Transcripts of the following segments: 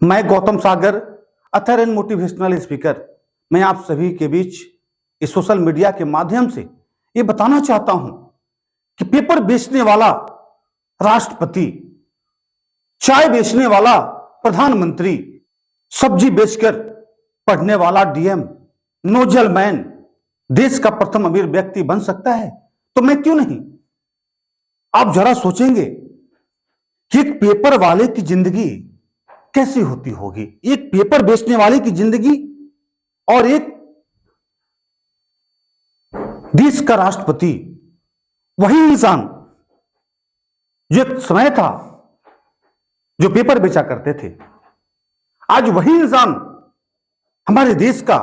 मैं गौतम सागर, Athar and motivational speaker. मैं आप सभी के बीच इस सोशल मीडिया के माध्यम से ये बताना चाहता हूं कि पेपर बेचने वाला राष्ट्रपति, चाय बेचने वाला प्रधानमंत्री, सब्जी बेचकर पढ़ने वाला डीएम, नोजल मैन देश का प्रथम अमीर व्यक्ति बन सकता है, तो मैं क्यों नहीं। आप जरा सोचेंगे कि एक पेपर वाले की जिंदगी कैसी होती होगी, एक पेपर बेचने वाले की जिंदगी और एक देश का राष्ट्रपति, वही इंसान जो एक समय था जो पेपर बेचा करते थे, आज वही इंसान हमारे देश का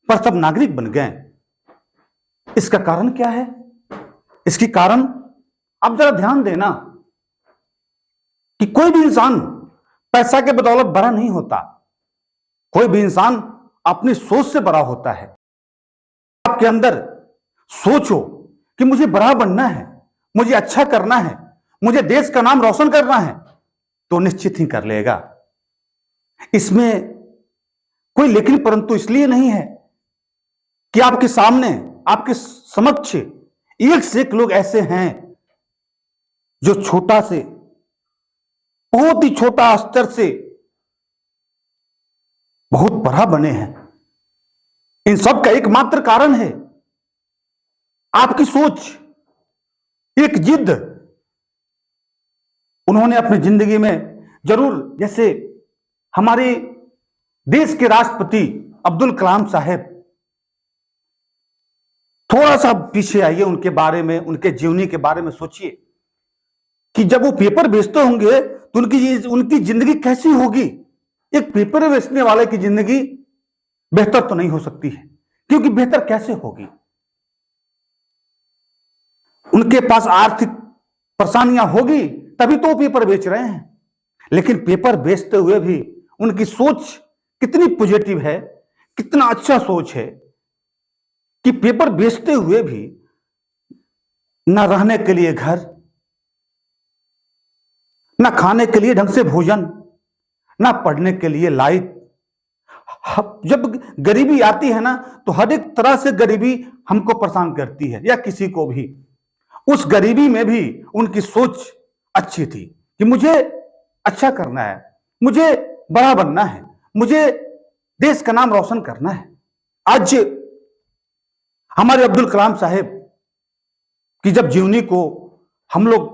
प्रथम नागरिक बन गए। इसका कारण क्या है? इसकी कारण आप जरा ध्यान देना कि कोई भी इंसान पैसा के बदौलत बड़ा नहीं होता, कोई भी इंसान अपनी सोच से बड़ा होता है। आपके अंदर सोचो कि मुझे बड़ा बनना है, मुझे अच्छा करना है, मुझे देश का नाम रोशन करना है, तो निश्चित ही कर लेगा। इसमें कोई लेकिन परंतु इसलिए नहीं है कि आपके सामने, आपके समक्ष एक से एक लोग ऐसे हैं जो छोटा से, बहुत ही छोटा स्तर से बहुत बड़ा बने हैं। इन सब का एकमात्र कारण है आपकी सोच, एक जिद। उन्होंने अपनी जिंदगी में जरूर, जैसे हमारे देश के राष्ट्रपति अब्दुल कलाम साहब, थोड़ा सा पीछे आइए, उनके बारे में, उनके जीवनी के बारे में सोचिए कि जब वो पेपर बेचते होंगे तो उनकी जिंदगी कैसी होगी। एक पेपर बेचने वाले की जिंदगी बेहतर तो नहीं हो सकती है, क्योंकि बेहतर कैसे होगी? उनके पास आर्थिक परेशानियां होगी तभी तो वो पेपर बेच रहे हैं, लेकिन पेपर बेचते हुए भी उनकी सोच कितनी पॉजिटिव है, कितना अच्छा सोच है कि पेपर बेचते हुए भी ना रहने के लिए घर, ना खाने के लिए ढंग से भोजन, ना पढ़ने के लिए लाइट। जब गरीबी आती है ना, तो हर एक तरह से गरीबी हमको परेशान करती है, या किसी को भी। उस गरीबी में भी उनकी सोच अच्छी थी कि मुझे अच्छा करना है, मुझे बड़ा बनना है, मुझे देश का नाम रोशन करना है। आज हमारे अब्दुल कलाम साहब की जब जीवनी को हम लोग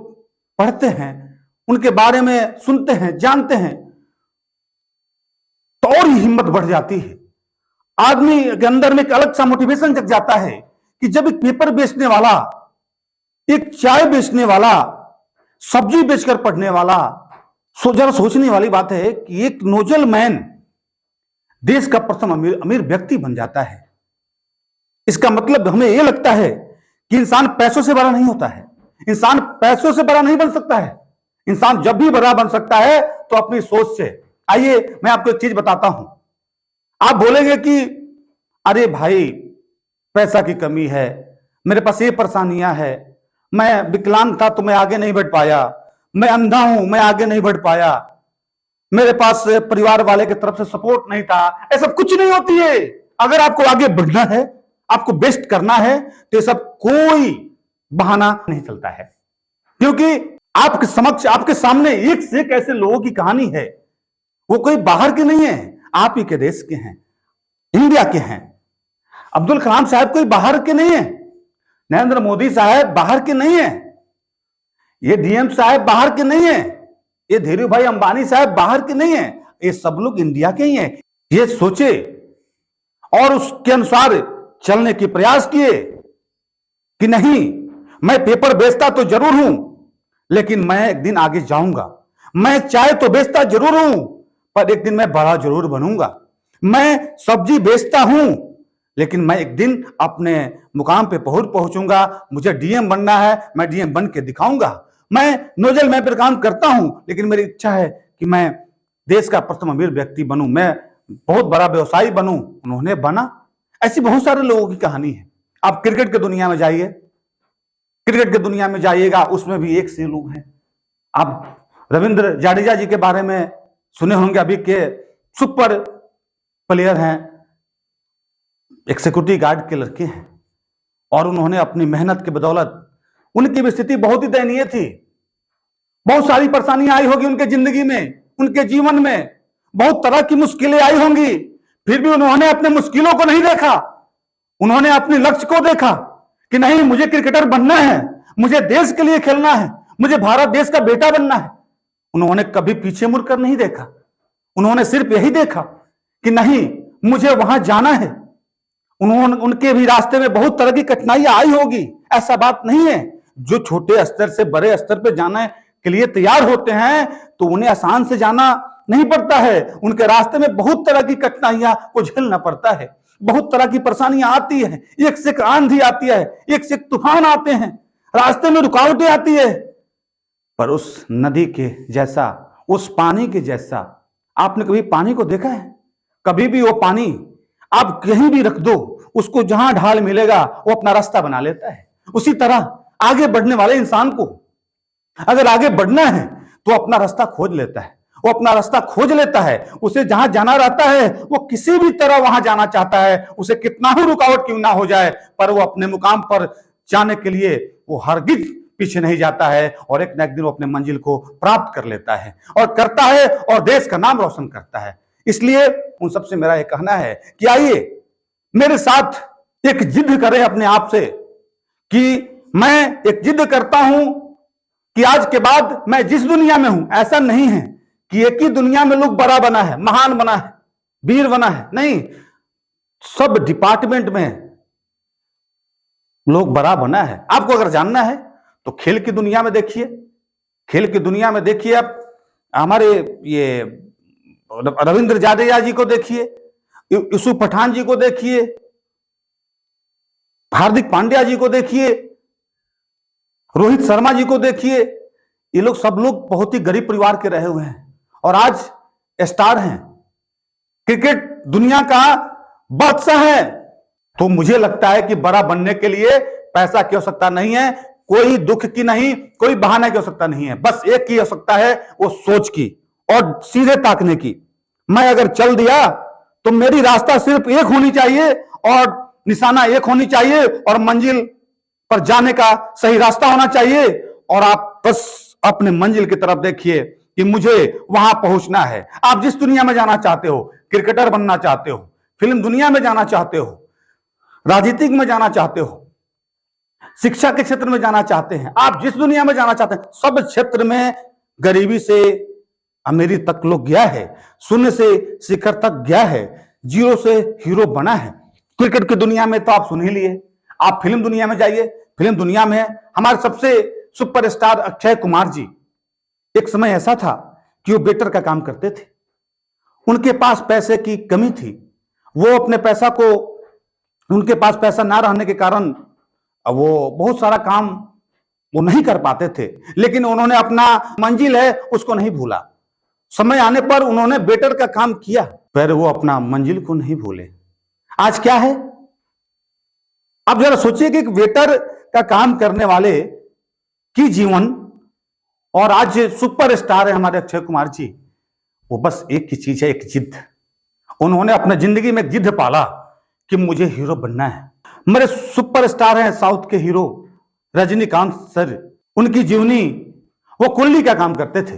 पढ़ते हैं, उनके बारे में सुनते हैं, जानते हैं, तो और ही हिम्मत बढ़ जाती है। आदमी के अंदर में एक अलग सा मोटिवेशन जग जाता है कि जब एक पेपर बेचने वाला, एक चाय बेचने वाला, सब्जी बेचकर पढ़ने वाला, जरा सोचने वाली बात है कि एक नोजल मैन देश का प्रथम अमीर व्यक्ति बन जाता है। इसका मतलब हमें यह लगता है कि इंसान पैसों से बड़ा नहीं होता है, इंसान पैसों से बड़ा नहीं बन सकता है। इंसान जब भी बड़ा बन सकता है तो अपनी सोच से। आइए मैं आपको एक चीज बताता हूं। आप बोलेंगे कि अरे भाई, पैसा की कमी है, मेरे पास ये परेशानियां है, मैं विकलांग था तो मैं आगे नहीं बढ़ पाया, मैं अंधा हूं, मैं आगे नहीं बढ़ पाया, मेरे पास परिवार वाले की तरफ से सपोर्ट नहीं था। ऐसा कुछ नहीं होती है। अगर आपको आगे बढ़ना है, आपको बेस्ट करना है, तो ये सब कोई बहाना नहीं चलता है, क्योंकि आपके समक्ष, आपके सामने एक से एक ऐसे लोगों की कहानी है। वो कोई बाहर के नहीं है, आप ही के देश के हैं, इंडिया के हैं। अब्दुल कलाम साहब कोई बाहर के नहीं है, नरेंद्र मोदी साहब बाहर के नहीं है, ये डीएम साहब बाहर के नहीं है, ये धीरू भाई अंबानी साहब बाहर के नहीं है, ये सब लोग इंडिया के ही हैं। ये सोचे और उसके अनुसार चलने की प्रयास किए कि नहीं, मैं पेपर बेचता तो जरूर हूं, लेकिन मैं एक दिन आगे जाऊंगा। मैं चाय तो बेचता जरूर हूं, पर एक दिन मैं बड़ा जरूर बनूंगा। मैं सब्जी बेचता हूं, लेकिन मैं एक दिन अपने मुकाम पे पहुंचूंगा। मुझे डीएम बनना है, मैं डीएम बन के दिखाऊंगा। मैं नोजल मैन पर काम करता हूं, लेकिन मेरी इच्छा है कि मैं देश का प्रथम अमीर व्यक्ति बनूं, मैं बहुत बड़ा व्यवसायी बनूं। उन्होंने बना। ऐसी बहुत सारे लोगों की कहानी है। आप क्रिकेट की दुनिया में जाइए, क्रिकेट की दुनिया में जाइएगा, उसमें भी एक से लोग हैं। आप रविंद्र जाडेजा जी के बारे में सुने होंगे अभी के सुपर प्लेयर हैं, एक सिक्योरिटी गार्ड के लड़के हैं, और उन्होंने अपनी मेहनत की बदौलत, उनकी भी स्थिति बहुत ही दयनीय थी, बहुत सारी परेशानियां आई होगी उनके जिंदगी में, उनके जीवन में बहुत तरह की मुश्किलें आई होंगी, फिर भी उन्होंने अपने मुश्किलों को नहीं देखा, उन्होंने अपने लक्ष्य को देखा कि नहीं, मुझे क्रिकेटर बनना है, मुझे देश के लिए खेलना है, मुझे भारत देश का बेटा बनना है। उन्होंने कभी पीछे मुड़कर नहीं देखा, उन्होंने सिर्फ यही देखा कि नहीं, मुझे वहां जाना है। उनके भी रास्ते में बहुत तरह की कठिनाइयां आई होगी, ऐसा बात नहीं है। जो छोटे स्तर से बड़े स्तर पर जाने के लिए तैयार होते हैं तो उन्हें आसान से जाना नहीं पड़ता है, उनके रास्ते में बहुत तरह की कठिनाइयां को झेलना पड़ता है, बहुत तरह की परेशानियां आती है, एक से एक आंधी आती है, एक से एक तूफान आते हैं, रास्ते में रुकावटें आती है। पर उस नदी के जैसा, उस पानी के जैसा, आपने कभी पानी को देखा है? कभी भी वो पानी आप कहीं भी रख दो, उसको जहां ढाल मिलेगा वो अपना रास्ता बना लेता है। उसी तरह आगे बढ़ने वाले इंसान को अगर आगे बढ़ना है तो अपना रास्ता खोज लेता है, वो अपना रास्ता खोज लेता है, उसे जहां जाना रहता है वो किसी भी तरह वहां जाना चाहता है, उसे कितना ही रुकावट क्यों ना हो जाए, पर वो अपने मुकाम पर जाने के लिए वो हरगिज पीछे नहीं जाता है, और एक न एक दिन वो अपने मंजिल को प्राप्त कर लेता है और करता है और देश का नाम रोशन करता है। इसलिए उन सबसे मेरा यह कहना है कि आइए मेरे साथ एक जिद करें अपने आप से कि मैं एक जिद करता हूं कि आज के बाद मैं जिस दुनिया में हूं, ऐसा नहीं है कि एक ही दुनिया में लोग बड़ा बना है, महान बना है, वीर बना है, नहीं, सब डिपार्टमेंट में लोग बड़ा बना है। आपको अगर जानना है तो खेल की दुनिया में देखिए, खेल की दुनिया में देखिए, आप हमारे ये रविंद्र जाडेजा जी को देखिए, यूसुफ पठान जी को देखिए, हार्दिक पांड्या जी को देखिए, रोहित शर्मा जी को देखिए, ये लोग सब लोग बहुत ही गरीब परिवार के रहे हुए हैं और आज स्टार हैं, क्रिकेट दुनिया का बादशाह है। तो मुझे लगता है कि बड़ा बनने के लिए पैसा की आवश्यकता नहीं है, कोई दुख की नहीं, कोई बहाना की आवश्यकता नहीं है, बस एक की आवश्यकता है, वो सोच की और सीधे ताकने की। मैं अगर चल दिया तो मेरी रास्ता सिर्फ एक होनी चाहिए और निशाना एक होनी चाहिए और मंजिल पर जाने का सही रास्ता होना चाहिए, और आप बस अपने मंजिल की तरफ देखिए कि मुझे वहां पहुंचना है। आप जिस दुनिया में जाना चाहते हो, क्रिकेटर बनना चाहते हो, फिल्म दुनिया में जाना चाहते हो, राजनीतिक में जाना चाहते हो, शिक्षा के क्षेत्र में जाना चाहते हैं, आप जिस दुनिया में जाना चाहते हैं, सब क्षेत्र में गरीबी से अमीरी तक लोग गया है, शून्य से शिखर तक गया है, जीरो से हीरो बना है। क्रिकेट की दुनिया में तो आप सुन ही लिए, आप फिल्म दुनिया में जाइए, फिल्म दुनिया में हमारे सबसे सुपरस्टार अक्षय कुमार जी, एक समय ऐसा था कि वो वेटर का काम करते थे, उनके पास पैसे की कमी थी, वो अपने पैसा को, उनके पास पैसा ना रहने के कारण वो बहुत सारा काम वो नहीं कर पाते थे, लेकिन उन्होंने अपना मंजिल है उसको नहीं भूला। समय आने पर उन्होंने वेटर का काम किया, पर वो अपना मंजिल को नहीं भूले। आज क्या है, आप जरा सोचिए कि एक वेटर का काम करने वाले की जीवन, और आज सुपरस्टार है हमारे अक्षय कुमार जी, वो बस एक ही चीज है, एक जिद। उन्होंने अपने जिंदगी में जिद पाला कि मुझे हीरो बनना है। मेरे सुपरस्टार हैं साउथ के हीरो रजनीकांत सर, उनकी जीवनी, वो कुल्ली का काम करते थे,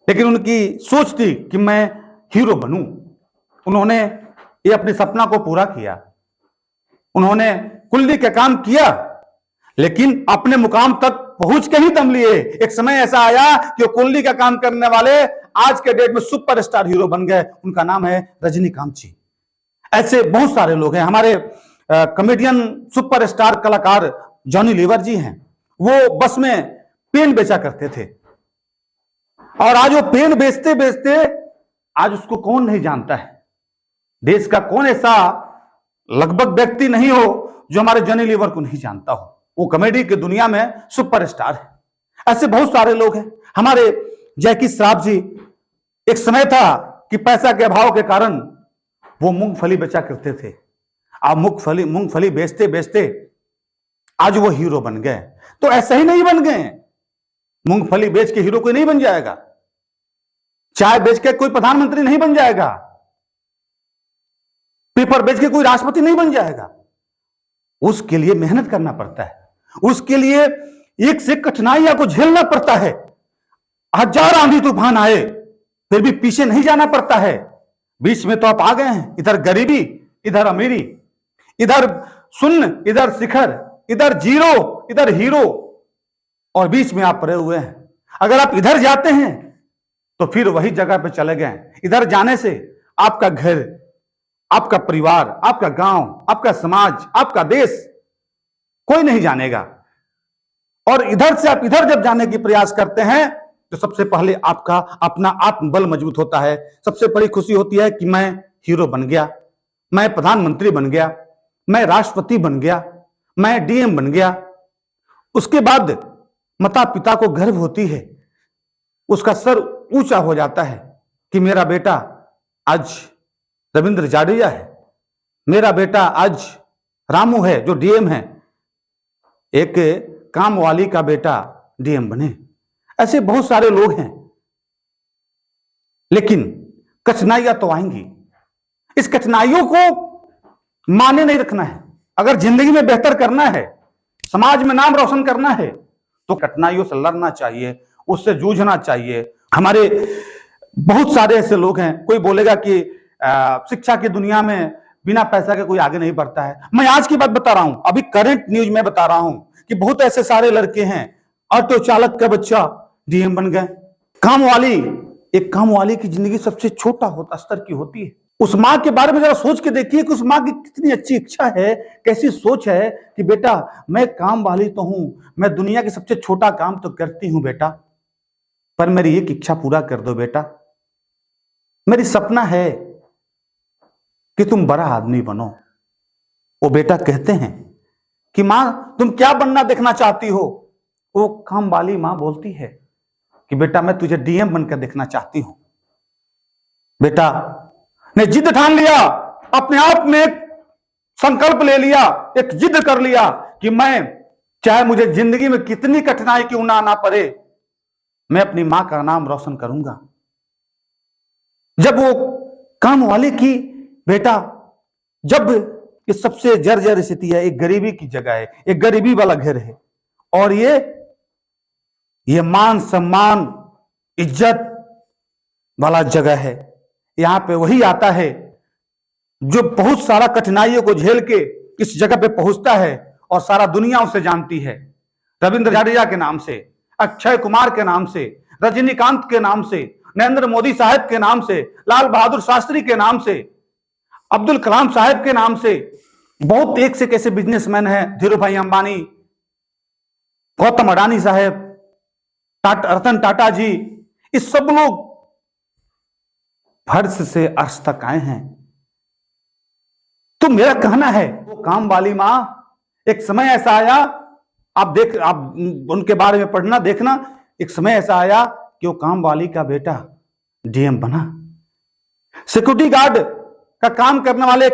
लेकिन उनकी सोच थी कि मैं हीरो बनूं। उन्होंने ये अपने सपना को पूरा किया, उन्होंने कुल्ली का काम किया, लेकिन अपने मुकाम तक पहुंच के ही दम लिए। एक समय ऐसा आया कि वो कुल्ली का काम करने वाले आज के डेट में सुपरस्टार हीरो बन गए, उनका नाम है रजनीकांत जी। ऐसे बहुत सारे लोग हैं। हमारे कॉमेडियन सुपरस्टार कलाकार जॉनी लीवर जी हैं, वो बस में पेन बेचा करते थे, और आज वो पेन बेचते बेचते आज उसको कौन नहीं जानता है। देश का कौन ऐसा लगभग व्यक्ति नहीं हो जो हमारे जॉनी लीवर को नहीं जानता हो। वो कॉमेडी की दुनिया में सुपरस्टार है। ऐसे बहुत सारे लोग हैं। हमारे जैकी श्रॉफ जी, एक समय था कि पैसा के अभाव के कारण वो मूंगफली बेचा करते थे। अब मूंगफली बेचते बेचते आज वो हीरो बन गए। तो ऐसे ही नहीं बन गए, मूंगफली बेच के हीरो कोई नहीं बन जाएगा। चाय बेच के कोई प्रधानमंत्री नहीं बन जाएगा, पेपर बेच के कोई राष्ट्रपति नहीं बन जाएगा। उसके लिए मेहनत करना पड़ता है, उसके लिए एक से कठिनाइयां को झेलना पड़ता है। हजार आंधी तूफान आए फिर भी पीछे नहीं जाना पड़ता है। बीच में तो आप आ गए हैं, इधर गरीबी, इधर अमीरी, इधर शून्य, इधर शिखर, इधर जीरो, इधर हीरो, और बीच में आप पड़े हुए हैं। अगर आप इधर जाते हैं तो फिर वही जगह पे चले गए। इधर जाने से आपका घर, आपका परिवार, आपका गांव, आपका समाज, आपका देश कोई नहीं जानेगा। और इधर से आप इधर जब जाने की प्रयास करते हैं तो सबसे पहले आपका अपना आत्मबल मजबूत होता है। सबसे बड़ी खुशी होती है कि मैं हीरो बन गया, मैं प्रधानमंत्री बन गया, मैं राष्ट्रपति बन गया, मैं डीएम बन गया। उसके बाद माता पिता को गर्व होती है, उसका सर ऊंचा हो जाता है कि मेरा बेटा आज रविंद्र जाडेजा है, मेरा बेटा आज रामू है जो डीएम है, एक काम वाली का बेटा डीएम बने। ऐसे बहुत सारे लोग हैं, लेकिन कठिनाइयां तो आएंगी। इस कठिनाइयों को माने नहीं रखना है। अगर जिंदगी में बेहतर करना है, समाज में नाम रोशन करना है, तो कठिनाइयों से लड़ना चाहिए, उससे जूझना चाहिए। हमारे बहुत सारे ऐसे लोग हैं, कोई बोलेगा कि शिक्षा की दुनिया में बिना पैसा के कोई आगे नहीं बढ़ता है। मैं आज की बात बता रहा हूं, अभी करंट न्यूज में बता रहा हूं कि बहुत ऐसे सारे लड़के हैं, ऑटो चालक का बच्चा डीएम बन गए। एक काम वाली की जिंदगी सबसे छोटा स्तर की होती है। उस माँ के बारे में जरा सोच के देखिए कि उस माँ की कितनी अच्छी इच्छा है, कैसी सोच है कि बेटा मैं काम वाली तो हूं, मैं दुनिया के सबसे छोटा काम तो करती हूं बेटा, पर मेरी एक इच्छा पूरा कर दो बेटा। मेरी सपना है कि तुम बड़ा आदमी बनो। वो बेटा कहते हैं कि मां तुम क्या बनना देखना चाहती हो? वो काम वाली मां बोलती है कि बेटा मैं तुझे डीएम बनकर देखना चाहती हूं। बेटा ने जिद ठान लिया, अपने आप में एक संकल्प ले लिया, एक जिद कर लिया कि मैं चाहे मुझे जिंदगी में कितनी कठिनाई क्यों ना आना पड़े, मैं अपनी मां का नाम रोशन करूंगा। जब वो काम वाले की बेटा, जब ये सबसे जर्जर स्थिति है, एक गरीबी की जगह है, एक गरीबी वाला घर है, और ये मान सम्मान इज्जत वाला जगह है। यहां पे वही आता है जो बहुत सारा कठिनाइयों को झेल के इस जगह पे पहुंचता है और सारा दुनिया उसे जानती है। रविंद्र जाडेजा के नाम से, अक्षय कुमार के नाम से, रजनीकांत के नाम से, नरेंद्र मोदी साहब के नाम से, लाल बहादुर शास्त्री के नाम से, अब्दुल कलाम साहब के नाम से, बहुत एक से कैसे बिजनेसमैन हैं, धीरू भाई अंबानी, गौतम अडानी साहब, रतन टाटा जी, इस सब लोग फर्श से अर्श तक आए हैं। तो मेरा कहना है वो काम वाली मां, एक समय ऐसा आया, आप उनके बारे में पढ़ना देखना, एक समय ऐसा आया कि वो काम वाली का बेटा डीएम बना। सिक्योरिटी गार्ड का काम करने वाले,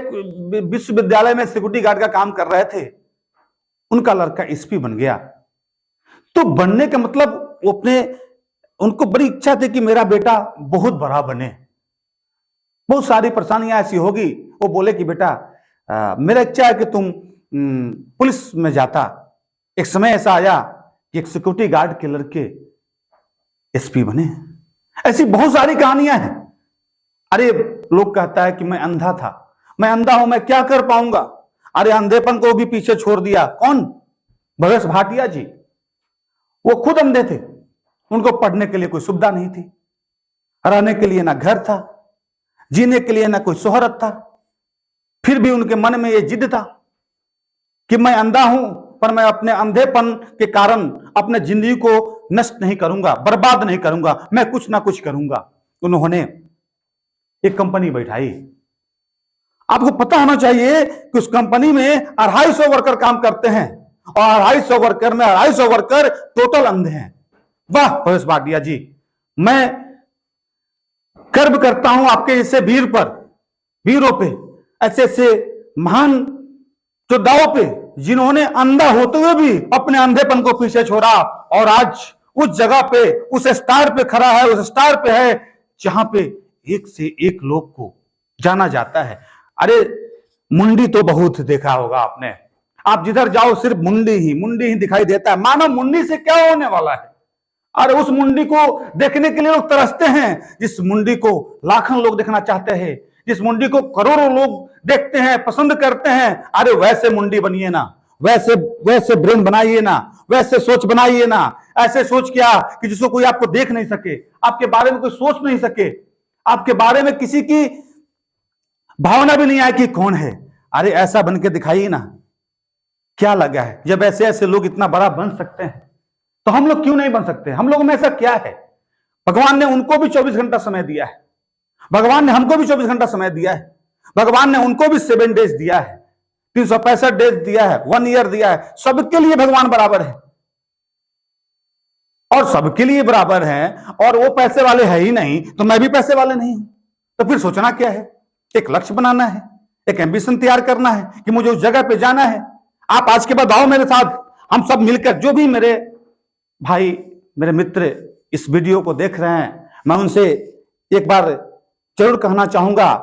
विश्वविद्यालय में सिक्योरिटी गार्ड का काम कर रहे थे, उनका लड़का एसपी बन गया। तो बनने का मतलब उनको बड़ी इच्छा थी कि मेरा बेटा बहुत बड़ा बने। बहुत सारी परेशानियां ऐसी होगी, वो बोले कि बेटा मेरा इच्छा है कि तुम पुलिस में जाता। एक समय ऐसा आया कि एक सिक्योरिटी गार्ड के लड़के एसपी बने। ऐसी बहुत सारी कहानियां हैं। अरे लोग कहता है कि मैं अंधा था, मैं अंधा हूं, मैं क्या कर पाऊंगा। अरे अंधेपन को भी पीछे छोड़ दिया कौन? भवेश भाटिया जी। वो खुद अंधे थे, उनको पढ़ने के लिए कोई सुविधा नहीं थी, रहने के लिए ना घर था, जीने के लिए ना कोई शोहरत था, फिर भी उनके मन में यह जिद था कि मैं अंधा हूं, पर मैं अपने अंधेपन के कारण अपने जिंदगी को नष्ट नहीं करूंगा, बर्बाद नहीं करूंगा, मैं कुछ ना कुछ करूंगा। उन्होंने एक कंपनी बैठाई। आपको पता होना चाहिए कि उस कंपनी में 250 वर्कर काम करते हैं, और 250 वर्कर में 250 वर्कर टोटल अंधे हैं। वाह भवेश भाटिया जी, मैं गर्व करता हूं आपके जैसे वीरों पे, ऐसे ऐसे महान योद्धाओं पे, जिन्होंने अंधा होते हुए भी अपने अंधेपन को पीछे छोड़ा और आज उस जगह पे, उस स्टार पे खड़ा है, उस स्टार पे है जहां पे एक से एक लोग को जाना जाता है। अरे मुंडी तो बहुत देखा होगा आपने, आप जिधर जाओ सिर्फ मुंडी ही दिखाई देता है, मानो मुंडी से क्या होने वाला है। अरे उस मुंडी को देखने के लिए लोग तरसते हैं, जिस मुंडी को लाखों लोग देखना चाहते हैं, जिस मुंडी को करोड़ों लोग देखते हैं, पसंद करते हैं। अरे वैसे मुंडी बनिए ना, वैसे वैसे ब्रेन बनाइए ना, वैसे सोच बनाइए ना। ऐसे सोच क्या कि जिसको कोई आपको देख नहीं सके, आपके बारे में कोई सोच नहीं सके, आपके बारे में किसी की भावना भी नहीं आए कि कौन है। अरे ऐसा बन के दिखाइए ना, क्या लगा है। जब ऐसे ऐसे लोग इतना बड़ा बन सकते हैं तो हम लोग क्यों नहीं बन सकते। हम लोगों में ऐसा क्या है। भगवान ने उनको भी 24 घंटा समय दिया है, भगवान ने हमको भी 24 घंटा समय दिया है, भगवान ने उनको भी 7 डेज दिया है, 365 डेज दिया है, 1 ईयर दिया है। सबके लिए भगवान बराबर है और सबके लिए बराबर है। और वो पैसे वाले है ही नहीं तो मैं भी पैसे वाले नहीं हूं, तो फिर सोचना क्या है। एक लक्ष्य बनाना है, एक एम्बिशन तैयार करना है कि मुझे उस जगह पे जाना है। आप आज के बाद आओ मेरे साथ, हम सब मिलकर, जो भी मेरे भाई मेरे मित्र इस वीडियो को देख रहे हैं, मैं उनसे एक बार जरूर कहना चाहूंगा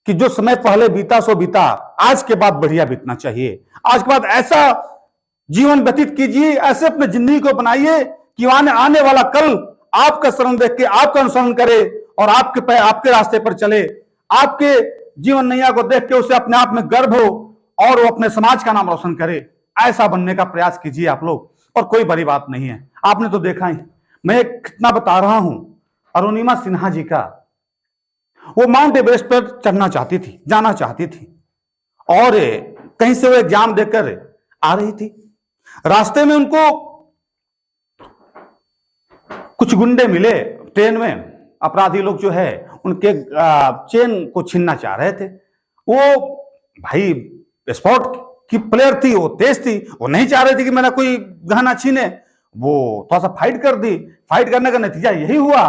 कि जो समय पहले बीता सो बीता, आज के बाद बढ़िया बीतना चाहिए। आज के बाद ऐसा जीवन व्यतीत कीजिए, ऐसे अपने जिंदगी को बनाइए कि आने वाला कल आपका शरण देख के आपका अनुसरण करे और आपके रास्ते पर चले, आपके जीवन नैया को देख के उसे अपने आप में गर्व हो और वो अपने समाज का नाम रोशन करे। ऐसा बनने का प्रयास कीजिए आप लोग, और कोई बड़ी बात नहीं है। आपने तो देखा ही, मैं कितना बता रहा हूं, अरुणिमा सिन्हा जी का, वो माउंट एवरेस्ट पर चढ़ना चाहती थी, जाना चाहती थी, और कहीं से वो एग्जाम देकर आ रही थी। रास्ते में उनको कुछ गुंडे मिले ट्रेन में, अपराधी लोग जो है उनके चेन को छीनना चाह रहे थे। वो भाई स्पोर्ट की प्लेयर थी, वो तेज थी, वो नहीं चाह रही थी कि मेरा कोई गहना छीने। वो थोड़ा सा फाइट कर दी। फाइट करने का नतीजा यही हुआ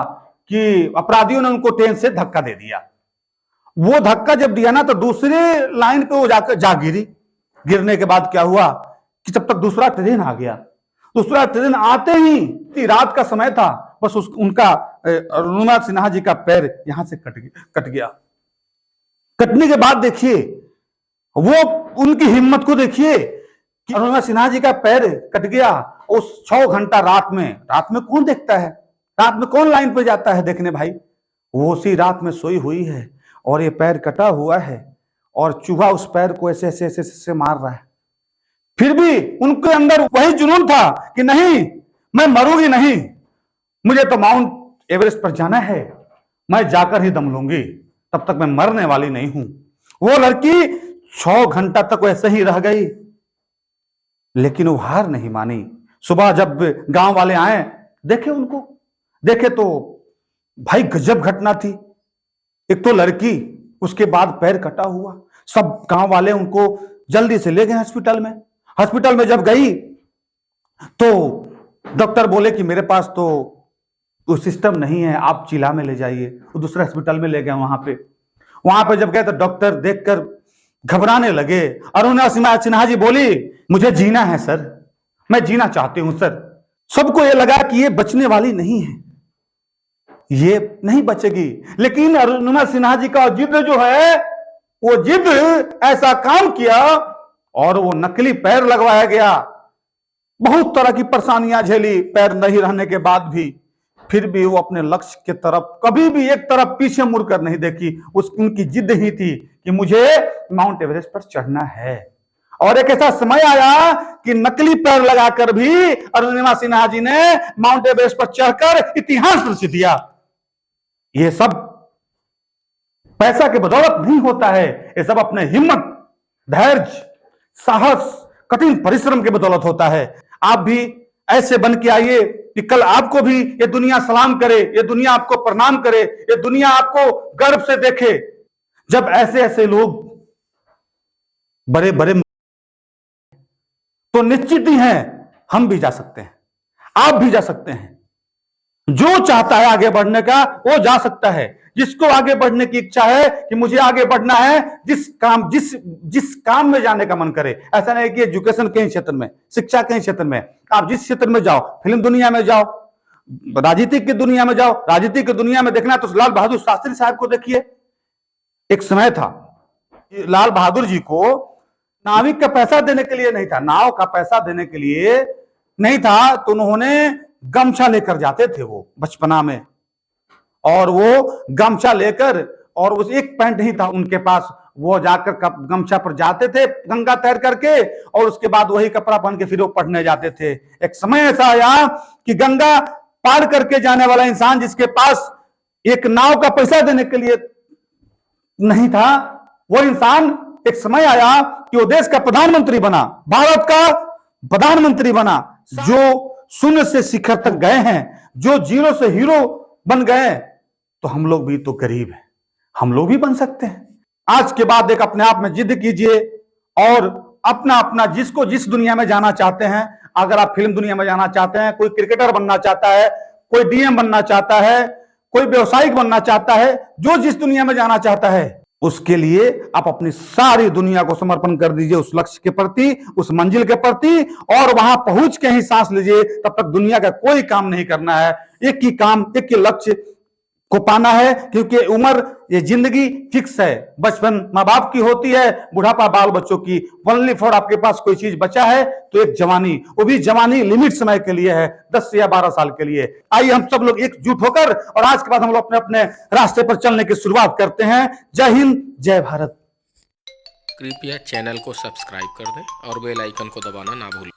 कि अपराधियों ने उनको ट्रेन से धक्का दे दिया। वो धक्का जब दिया ना तो दूसरे लाइन पे वो जाकर जा गिरी। गिरने के बाद क्या हुआ कि जब तक दूसरा ट्रेन आ गया, दूसरा ट्रेन आते ही रात का समय था, बस उनका अरुणिमा सिन्हा जी का पैर यहां से कट गया। कटने के बाद देखिए, वो उनकी हिम्मत को देखिए कि अरुणिमा सिन्हा जी का पैर कट गया। उस 6 घंटा रात में कौन देखता है, रात में कौन लाइन पे जाता है देखने भाई। वो उसी रात में सोई हुई है और ये पैर कटा हुआ है और चूहा उस पैर को ऐसे ऐसे ऐसे ऐसे मार रहा है। फिर भी उनके अंदर वही जुनून था कि नहीं, मैं मरूंगी नहीं, मुझे तो माउंट एवरेस्ट पर जाना है, मैं जाकर ही दम लूंगी, तब तक मैं मरने वाली नहीं हूं। वो लड़की 6 घंटा तक वैसे ही रह गई, लेकिन वो हार नहीं मानी। सुबह जब गांव वाले आए, देखे तो भाई गजब घटना थी। एक तो लड़की, उसके बाद पैर कटा हुआ। सब गांव वाले उनको जल्दी से ले गए हॉस्पिटल में। हॉस्पिटल में जब गई तो डॉक्टर बोले कि मेरे पास तो वो सिस्टम नहीं है, आप जिला में ले जाइए। वो दूसरे हॉस्पिटल में ले गए। वहां पे जब गए तो डॉक्टर देखकर घबराने लगे। अरुणिमा सिन्हा जी बोली, मुझे जीना है सर, मैं जीना चाहती हूं सर। सबको ये लगा कि ये बचने वाली नहीं है, ये नहीं बचेगी। लेकिन अरुणिमा सिन्हा जी का जिद जो है, वो जिद ऐसा काम किया और वो नकली पैर लगवाया गया। बहुत तरह की परेशानियां झेली पैर नहीं रहने के बाद भी, फिर भी वो अपने लक्ष्य की तरफ कभी भी एक तरफ पीछे मुड़कर नहीं देखी। उनकी जिद ही थी कि मुझे माउंट एवरेस्ट पर चढ़ना है। और एक ऐसा समय आया कि नकली पैर लगाकर भी अरुणिमा सिन्हा जी ने माउंट एवरेस्ट पर चढ़कर इतिहास रच दिया। ये सब पैसा के बदौलत नहीं होता है, ये सब अपने हिम्मत, धैर्य, साहस, कठिन परिश्रम के बदौलत होता है। आप भी ऐसे बन के आइए कि कल आपको भी ये दुनिया सलाम करे, ये दुनिया आपको प्रणाम करे, ये दुनिया आपको गर्व से देखे। जब ऐसे ऐसे लोग बड़े बड़े, तो निश्चित ही है हम भी जा सकते हैं, आप भी जा सकते हैं। जो चाहता है आगे बढ़ने का वो जा सकता है। जिसको आगे बढ़ने की इच्छा है कि मुझे आगे बढ़ना है, जिस काम में जाने का मन करे, ऐसा नहीं कि एजुकेशन के क्षेत्र में, शिक्षा के क्षेत्र में, आप जिस क्षेत्र में जाओ, फिल्म दुनिया में जाओ, राजनीतिक की दुनिया में जाओ, राजनीतिक की दुनिया में देखना तो लाल बहादुर शास्त्री साहब को देखिए। एक समय था लाल बहादुर जी को नाविक का पैसा देने के लिए नहीं था, नाव का पैसा देने के लिए नहीं था, तो उन्होंने गमछा लेकर जाते थे वो बचपना में, और वो गमछा लेकर, और उस एक पैंट ही था उनके पास, वो जाकर गमछा पर जाते थे गंगा तैर करके, और उसके बाद वही कपड़ा पहन के फिर वो पढ़ने जाते थे। एक समय ऐसा आया कि गंगा पार करके जाने वाला इंसान, जिसके पास एक नाव का पैसा देने के लिए नहीं था, वो इंसान एक समय आया कि वो देश का प्रधानमंत्री बना, भारत का प्रधानमंत्री बना। जो शून्य से शिखर तक गए हैं, जो जीरो से हीरो बन गए, तो हम लोग भी तो गरीब हैं, हम लोग भी बन सकते हैं। आज के बाद एक अपने आप में जिद कीजिए और अपना अपना जिसको जिस दुनिया में जाना चाहते हैं, अगर आप फिल्म दुनिया में जाना चाहते हैं, कोई क्रिकेटर बनना चाहता है, कोई डीएम बनना चाहता है, कोई व्यवसायिक बनना चाहता है, जो जिस दुनिया में जाना चाहता है, उसके लिए आप अपनी सारी दुनिया को समर्पण कर दीजिए उस लक्ष्य के प्रति, उस मंजिल के प्रति, और वहां पहुंच के ही सांस लीजिए। तब तक दुनिया का कोई काम नहीं करना है, एक ही काम, एक ही लक्ष्य को पाना है, क्योंकि उम्र, ये जिंदगी फिक्स है। बचपन माँ बाप की होती है, बुढ़ापा बाल बच्चों की। ओनली फॉर आपके पास कोई चीज बचा है तो एक जवानी, वो भी जवानी लिमिट समय के लिए है, 10 या 12 साल के लिए। आइए हम सब लोग एकजुट होकर और आज के बाद हम लोग अपने अपने रास्ते पर चलने की शुरुआत करते हैं। जय हिंद, जय भारत। कृपया चैनल को सब्सक्राइब कर दें और बेल आइकन को दबाना ना भूलें।